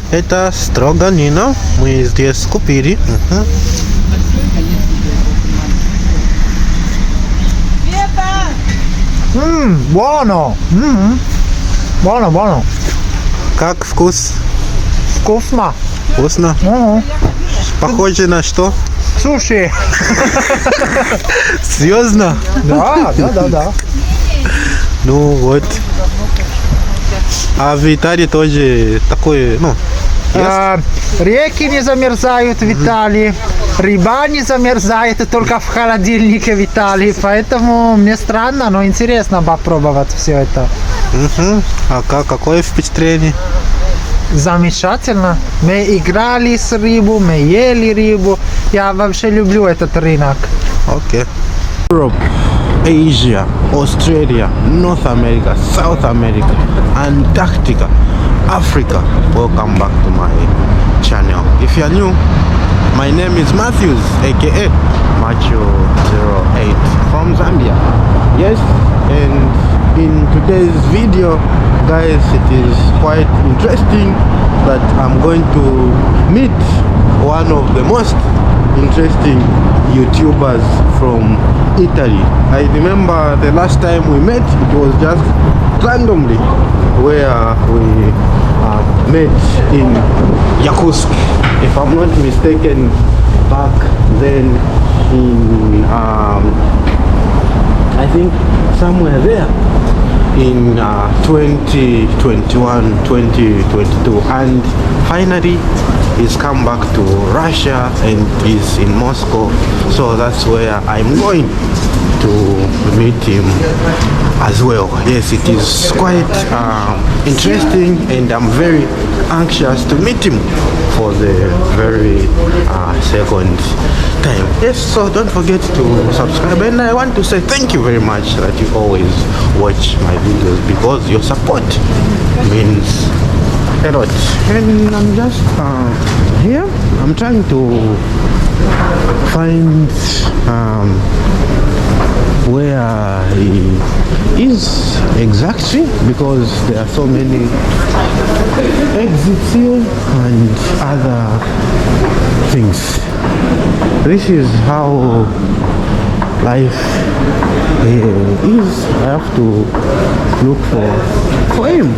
Это строганина. Мы здесь купили. Buono. Buono, buono. Как вкус? Вкусно. Вкусно? Похоже на что? Суши. Серьезно? Да. Ну вот. А в Италии тоже такое, ну, есть? Реки не замерзают в Италии. Рыба не замерзает только в холодильнике в Италии. Поэтому мне странно, но интересно попробовать все это. А какое впечатление? Замечательно. Мы играли с рыбу, мы ели рыбу. Я вообще люблю этот рынок. Okay. Europe, Asia, Australia, North America, South America, Antarctica, Africa. Welcome back to my channel. If you are new, my name is Matthews, aka Macho08 from Zambia. Yes, and in today's video, guys, it is quite interesting that I'm going to meet one of the most interesting YouTubers from Italy. I remember the last time we met, it was just randomly where we met in Yakutsk, if I'm not mistaken, back then in I think somewhere there in 2021, 2022, and finally he's come back to Russia and is in Moscow, so that's where I'm going to meet him as well. Yes, it is quite interesting, and I'm very anxious to meet him for the very second time. Yes, so don't forget to subscribe, and I want to say thank you very much that you always watch my videos, because your support means a lot. And I'm just here. I'm trying to find where he is exactly, because there are so many exits here and other things. This is how life is. I have to look for him.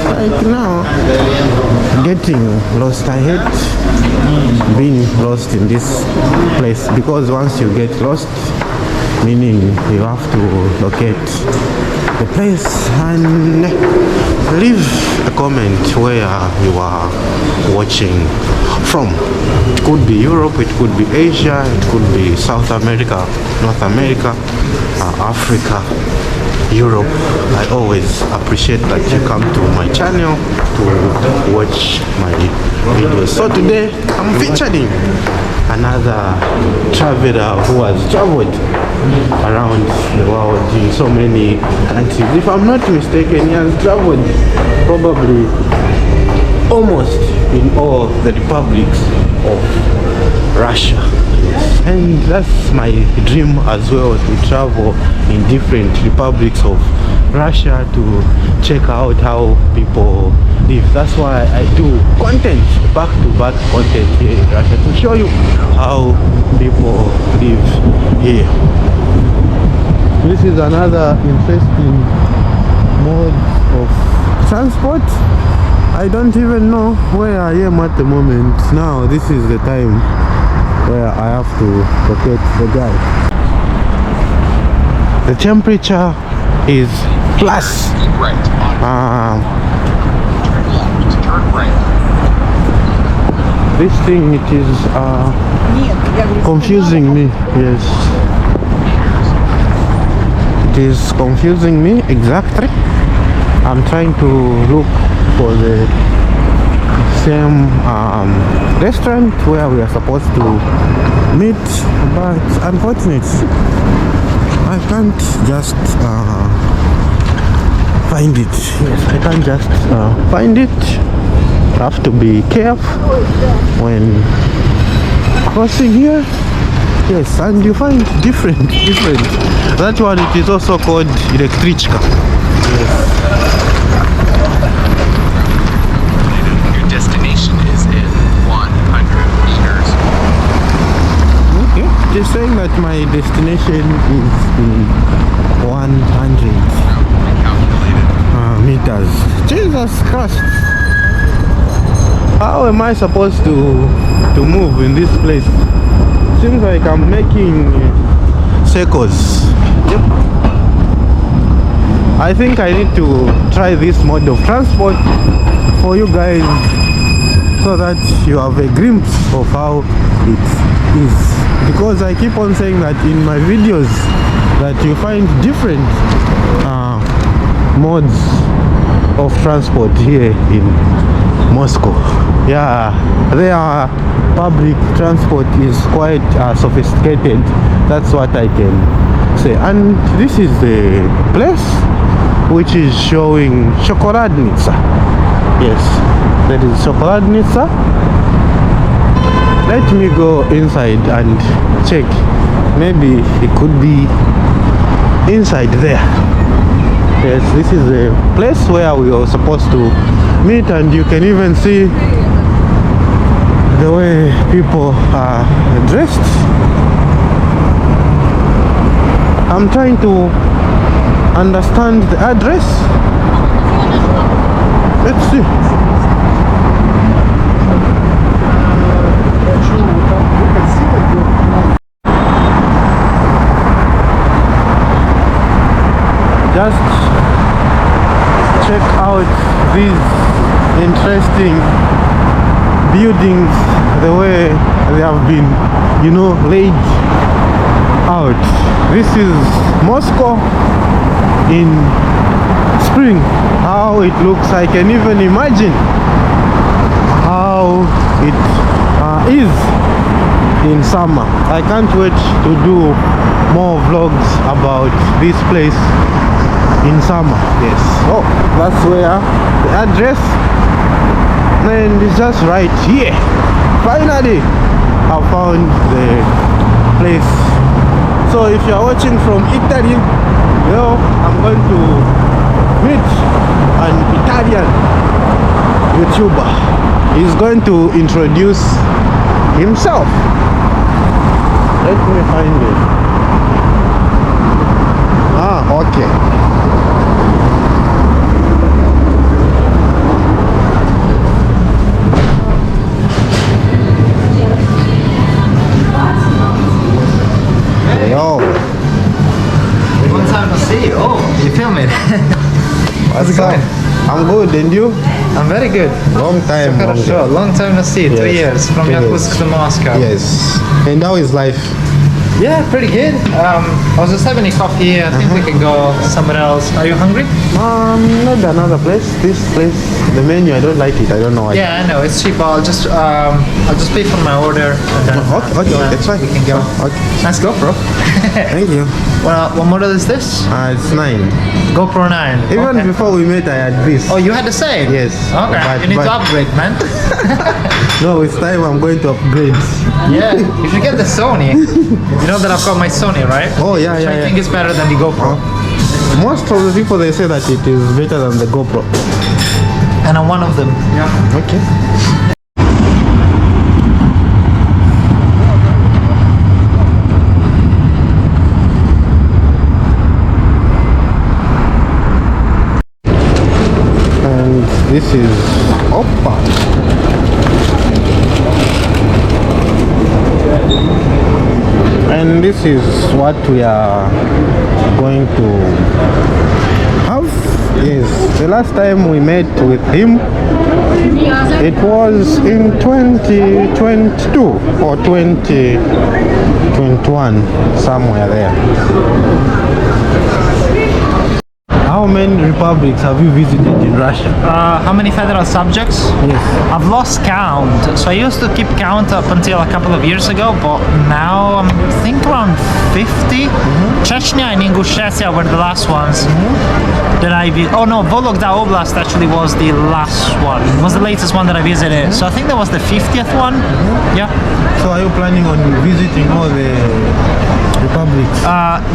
Like now, getting lost. I hate being lost in this place, because once you get lost, meaning you have to locate the place and leave a comment where you are watching from. It could be Europe, it could be Asia, it could be South America, North America, Africa, Europe. I always appreciate that you come to my channel to watch my videos. So today I'm featuring another traveler who has traveled around the world in so many countries. If I'm not mistaken, he has traveled probably almost in all the republics of Russia. And that's my dream as well, to travel in different republics of Russia to check out how people live. That's why I do content, back-to-back content here in Russia, to show you how people live here. This is another interesting mode of transport. I don't even know where I am at the moment. Now this is the time where I have to locate the guy. The temperature is plus this thing, it is confusing me. Yes, it is confusing me exactly. I'm trying to look for the same restaurant where we are supposed to meet, but unfortunately I can't just find it. Yes, I can't just find it. I have to be careful when crossing here. Yes, and you find different. That one, it is also called electrichka. Yes. that my destination is in 100 meters. Jesus Christ! How am I supposed to move in this place? Seems like I'm making circles. Yep. I think I need to try this mode of transport for you guys so that you have a glimpse of how it is, because I keep on saying that in my videos that you find different modes of transport here in Moscow. Yeah, their public transport is quite sophisticated. That's what I can say. And this is the place which is showing Shokoladnitsa. Yes, that is Shokoladnitsa. Let me go inside and check. Maybe it could be inside there. Yes, this is the place where we are supposed to meet, and you can even see the way people are dressed. I'm trying to understand the address. Let's see. Just check out these interesting buildings, the way they have been, you know, laid out. This is Moscow in spring. How it looks, I can even imagine how it is in summer. I can't wait to do more vlogs about this place in summer. Yes. Oh, that's where the address, and it's just right here. Finally I found the place. So if you are watching from Italy, well, I'm going to meet an Italian YouTuber. He's going to introduce himself. Let me find it. Okay. Yo. Long time no see. Oh, you filming? How's it going? I'm good, and you? I'm very good. Long time. Хорошо. Long time no see. 2 years from Yakutsk to Moscow. Yes. And how is life? Yeah, pretty good. I was just having a coffee here. I think we can go somewhere else. Are you hungry? Maybe another place. This place, the menu, I don't like it. I don't know why. Yeah, I know it's cheap. I'll just pay for my order. And then, Okay, that's fine. We can go. Okay. Nice GoPro. Thank you. Well, what model is this? It's 9. GoPro 9. Even Okay. before we met, I had this. Oh, you had the same? Yes. Okay. You need to upgrade, man. No, it's time I'm going to upgrade. Yeah, you should get the Sony. You know that I've got my Sony, right? Oh, yeah, Which yeah, I yeah. think it's better than the GoPro. Most of the people, they say that it is better than the GoPro. And I'm one of them. Yeah. Okay. And this is Oppa. And this is what we are going to have. Yes, the last time we met with him, it was in 2022 or 2021, somewhere there. How many republics have you visited in Russia? How many federal subjects? Yes. I've lost count. So I used to keep count up until a couple of years ago, but now I think around 50. Chechnya and Ingushetia were the last ones that I visited. Oh no, Vologda Oblast actually was the last one. It was the latest one that I visited. So I think that was the 50th one. Yeah. So are you planning on visiting all the republics?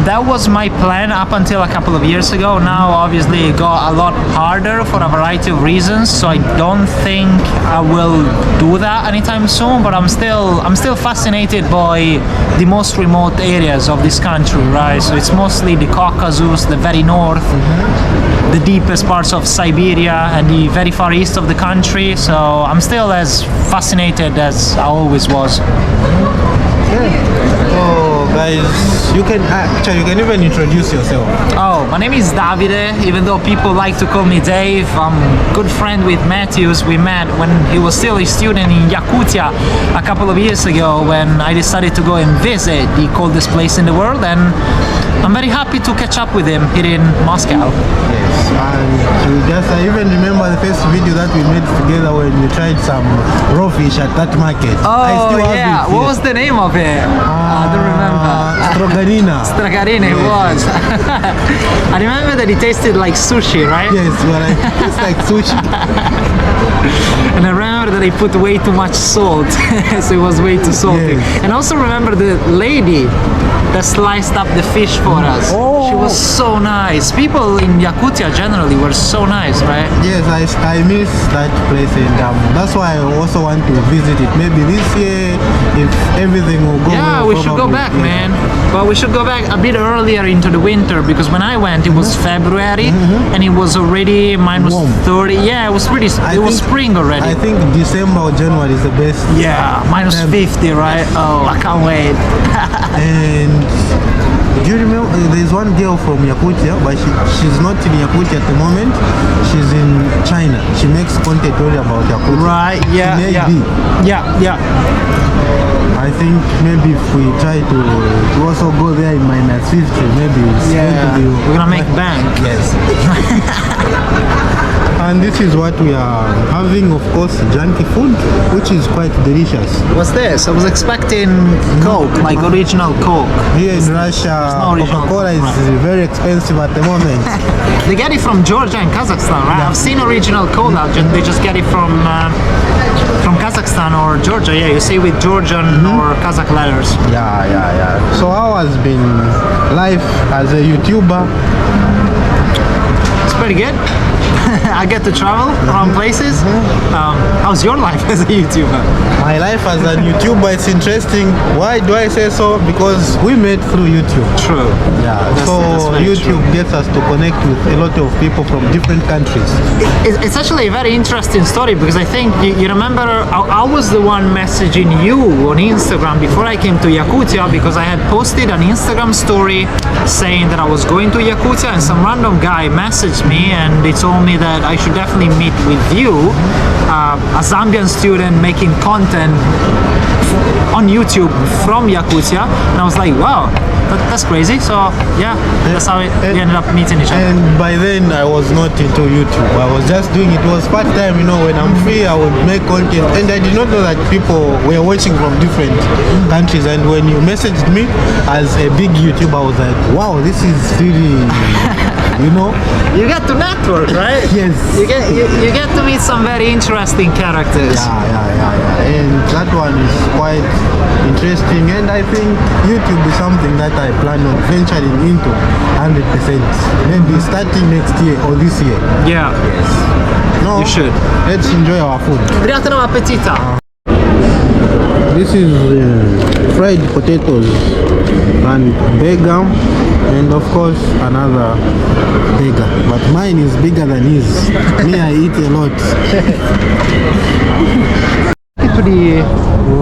That was my plan up until a couple of years ago. Now, obviously, it got a lot harder for a variety of reasons. So I don't think I will do that anytime soon. But I'm still fascinated by the most remote areas of this country, right? So it's mostly the Caucasus, the very north, the deepest parts of Siberia, and the very far east of the country. So I'm still as fascinated as I always was. So guys, you can even introduce yourself. Oh, my name is Davide, even though people like to call me Dave. I'm good friend with Matthews. We met when he was still a student in Yakutia a couple of years ago when I decided to go and visit the coldest place in the world, and I'm very happy to catch up with him here in Moscow. Yes, and I even remember the first video that we made together when we tried some raw fish at that market. Oh yeah, what was the name of it? I don't remember. Stroganina. Stragarina, it was. I remember that it tasted like sushi, right? Yes, well, it's like sushi. And I remember that they put way too much salt, so it was way too salty. Yes. And I also remember the lady that sliced up the fish for us. Oh. She was so nice. People in Yakutia generally were so nice, right? Yes, I miss that place, and that's why I also want to visit it. Maybe this year, if everything will go Yeah, well, we should go back, man. But we should go back a bit earlier into the winter, because when I went, it was February, and it was already minus Warm. 30. Yeah, it was pretty. It was spring already. I think December or January is the best. Yeah, minus 50, right? Oh, I can't wait. And do you remember there's one girl from Yakutia, but she's not in Yakutia at the moment. She's in China. She makes content only about Yakutia. Right, yeah, Maybe. yeah. I think maybe if we try to also go there in minus 50, maybe it's going to be... We're gonna make bank. Yes. And this is what we are having, of course, junky food, which is quite delicious. What's this? I was expecting Coke, like original Coke. Here in Russia, no original Coca-Cola is Coke, very expensive at the moment. They get it from Georgia and Kazakhstan, right? Yeah. I've seen original cola, they just get it from Kazakhstan or Georgia. Yeah, you see with Georgian or Kazakh letters. Yeah. So how has been life as a YouTuber? It's pretty good. I get to travel around places. How's your life as a YouTuber? My life as a YouTuber is interesting. Why do I say so? Because we met through YouTube. True. Yeah, That's so very YouTube true. gets us to connect with a lot of people from different countries. It's actually a very interesting story, because I think you remember I was the one messaging you on Instagram before I came to Yakutia, because I had posted an Instagram story saying that I was going to Yakutia, and some random guy messaged me and they told me that I should definitely meet with you, a Zambian student making content on YouTube from Yakutia. And I was like, wow, that's crazy. So yeah, that's how we ended up meeting each other. And by then I was not into YouTube. I was just doing it. It was part time, when I'm free I would make content, and I did not know that people were watching from different countries. And when you messaged me as a big YouTuber, I was like, wow, this is really You get to network, right? Yes. You get to meet some very interesting characters. Yeah. And that one is quite interesting, and I think YouTube is something that I plan on venturing into 100%. Maybe starting next year or this year. Yeah. No, You should. Let's enjoy our food. Приятного аппетита! This is fried potatoes and burger, and of course another burger, but mine is bigger than his. Me, I eat a lot. To the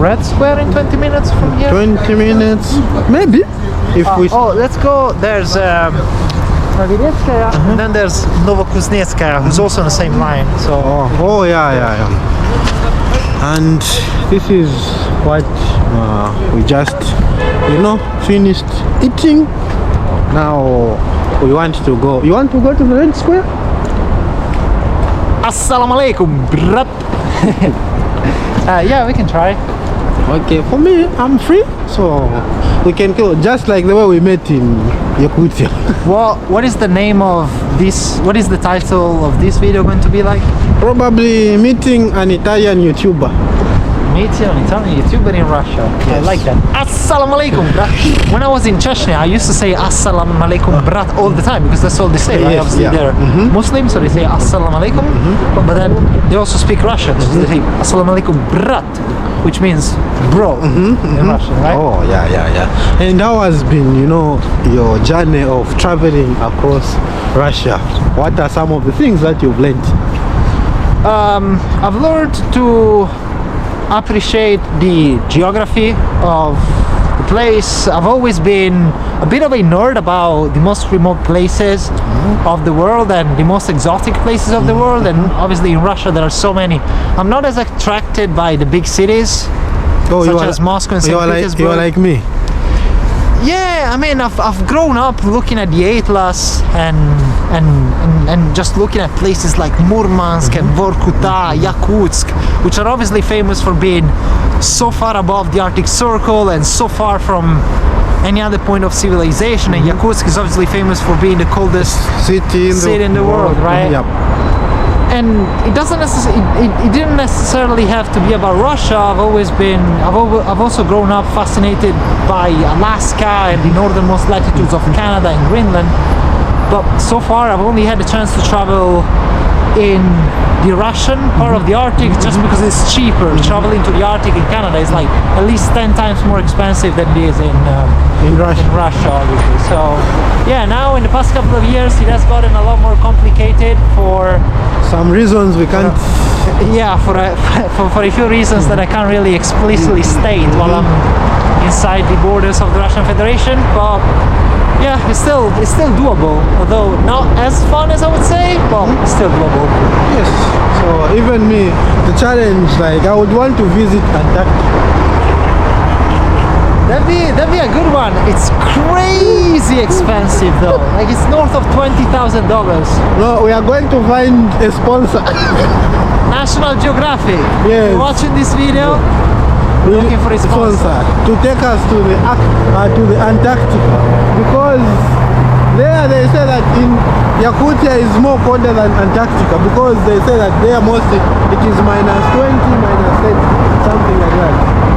Red Square in 20 minutes from here? 20 minutes, maybe. If we let's go. There's Novokuznetskaya, and then there's Novokuznetskaya, who's also on the same line. So yeah. And this is what we just finished eating. Now we want to go. You want to go to the Red Square? Assalamu alaikum, brat. Yeah, we can try. Okay, for me, I'm free, so we can go just like the way we met in Yakutia. Well, what is the name of this? What is the title of this video going to be like? Probably meeting an Italian YouTuber. meet you, an Italian YouTuber in Russia. I like that. Assalamu alaikum, brat. When I was in Chechnya, I used to say Assalamu alaikum, brat, all the time because that's all they say. Right? Yes, Obviously, yeah. they're Muslims, so they say Assalamu alaikum. But then they also speak Russian, so they say Assalamu alaikum, brat, which means bro in Russian, right? Oh, yeah. And how has been, your journey of traveling across Russia? What are some of the things that you've learned? I've learned to appreciate the geography of the place. I've always been a bit of a nerd about the most remote places of the world and the most exotic places of the world, and obviously in Russia there are so many. I'm not as attracted by the big cities such as Moscow and St. Petersburg. You are like me. Yeah, I mean, I've grown up looking at the Atlas and just looking at places like Murmansk and Vorkuta, Yakutsk, which are obviously famous for being so far above the Arctic Circle and so far from any other point of civilization. And Yakutsk is obviously famous for being the coldest City in the world, right? Yep. And it doesn't it didn't necessarily have to be about Russia. I've also grown up fascinated by Alaska and the northernmost latitudes of Canada and Greenland. But so far I've only had the chance to travel in the Russian part of the Arctic just because it's cheaper. Traveling to the Arctic in Canada is like at least 10 times more expensive than it is in Russia, obviously. So yeah, now in the past couple of years it has gotten a lot more complicated for some reasons we can't. For a few reasons that I can't really explicitly state while I'm inside the borders of the Russian Federation. But yeah, it's still doable, although not as fun as I would say, but it's still doable. Yes. So even me, the challenge, like I would want to visit Antarctica. That'd be a good one. It's crazy expensive though. Like it's north of $20,000. No, we are going to find a sponsor. National Geographic. Yes. You're watching this video? We're looking for a sponsor to take us to the Antarctica, because there they say that in Yakutia is more colder than Antarctica, because they say that there mostly it is -20, -30, something like that.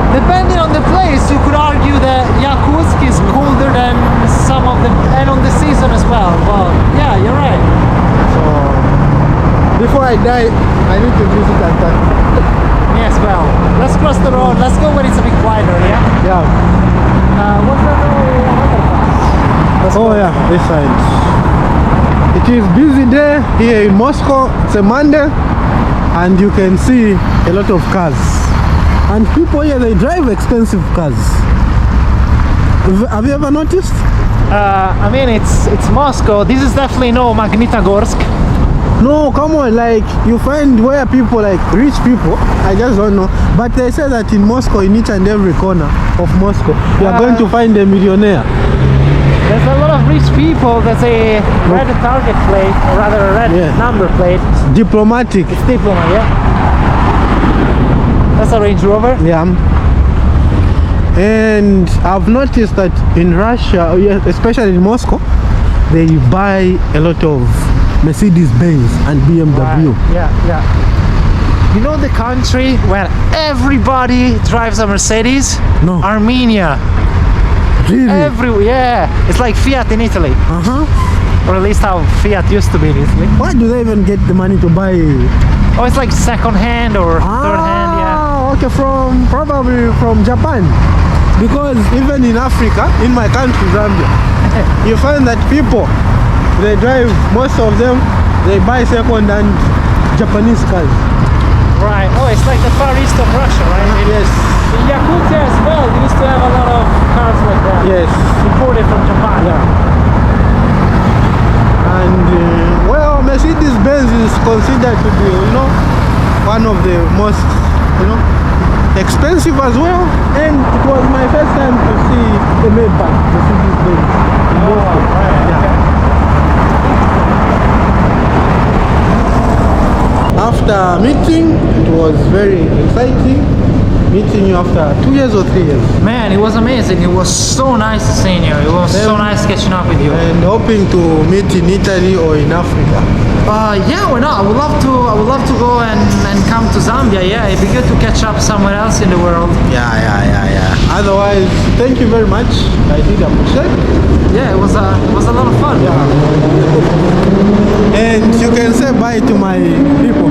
Depending on the place, you could argue that Yakutsk is colder than some of them, and on the season as well. But yeah, you're right. So before I die, I need to visit Antarctica. Yes, well, let's cross the road. Let's go when it's a bit quieter, yeah? Yeah. What's the underpass? Oh yeah, this side. It is busy day here in Moscow. It's a Monday, and you can see a lot of cars. And people here, they drive expensive cars. Have you ever noticed? I mean, it's Moscow. This is definitely no Magnitogorsk. No, come on, like you find where people, like rich people, I just don't know, but they say that in Moscow, in each and every corner of Moscow, you are going to find a millionaire. There's a lot of rich people. There's a red target plate, or rather a red number plate. Diplomatic. It's diplomat, yeah. That's a Range Rover. Yeah. And I've noticed that in Russia, especially in Moscow, they buy a lot of Mercedes-Benz and BMW. Right. Yeah. You know the country where everybody drives a Mercedes? No. Armenia. Really? It's like Fiat in Italy. Or at least how Fiat used to be in Italy. Why do they even get the money to buy? Oh, it's like second hand or third hand, yeah. Okay, probably from Japan. Because even in Africa, in my country, Zambia, you find that people, they drive, most of them, they buy second-hand Japanese cars. Right. Oh, it's like the Far East of Russia, right? Yes. In Yakutia as well, we used to have a lot of cars like that. Yes. Imported from Japan. Yeah. And, well, Mercedes-Benz is considered to be, one of the most, expensive as well. And it was my first time to see a Maybach Mercedes-Benz in Moscow. Right. Yeah. Okay. After meeting, it was very exciting meeting you after 2 years or 3 years. Man, it was amazing. It was so nice seeing you. It was so nice catching up with you. And hoping to meet in Italy or in Africa. Yeah, why not? I would love to go and come to Zambia. Yeah, it'd be good to catch up somewhere else in the world. Yeah. Otherwise, thank you very much. I did appreciate. Yeah, it was a lot of fun. And you can say bye to my people.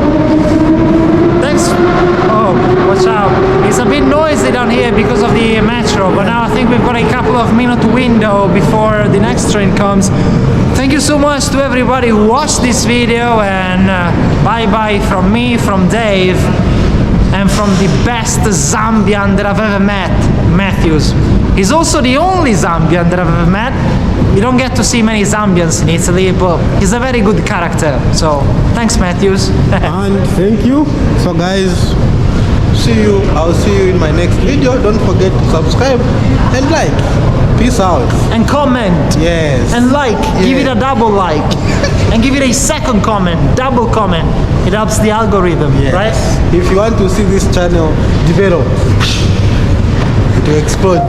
Thanks. Oh, watch out. It's a bit noisy down here because of the metro, but now I think we've got a couple of minute window before the next train comes. Thank you so much to everybody who watched this video, and bye-bye from me, from Dave, and from the best Zambian that I've ever met, Matthews. He's also the only Zambian that I've ever met. You don't get to see many Zambians in Italy, but he's a very good character. So, thanks Matthews. And thank you. So guys, I'll see you in my next video. Don't forget to subscribe and like. Peace out. And comment. Yes. And like. Yeah. Give it a double like. And give it a second comment. Double comment. It helps the algorithm, Yes. right? If you want to see this channel develop, to explode.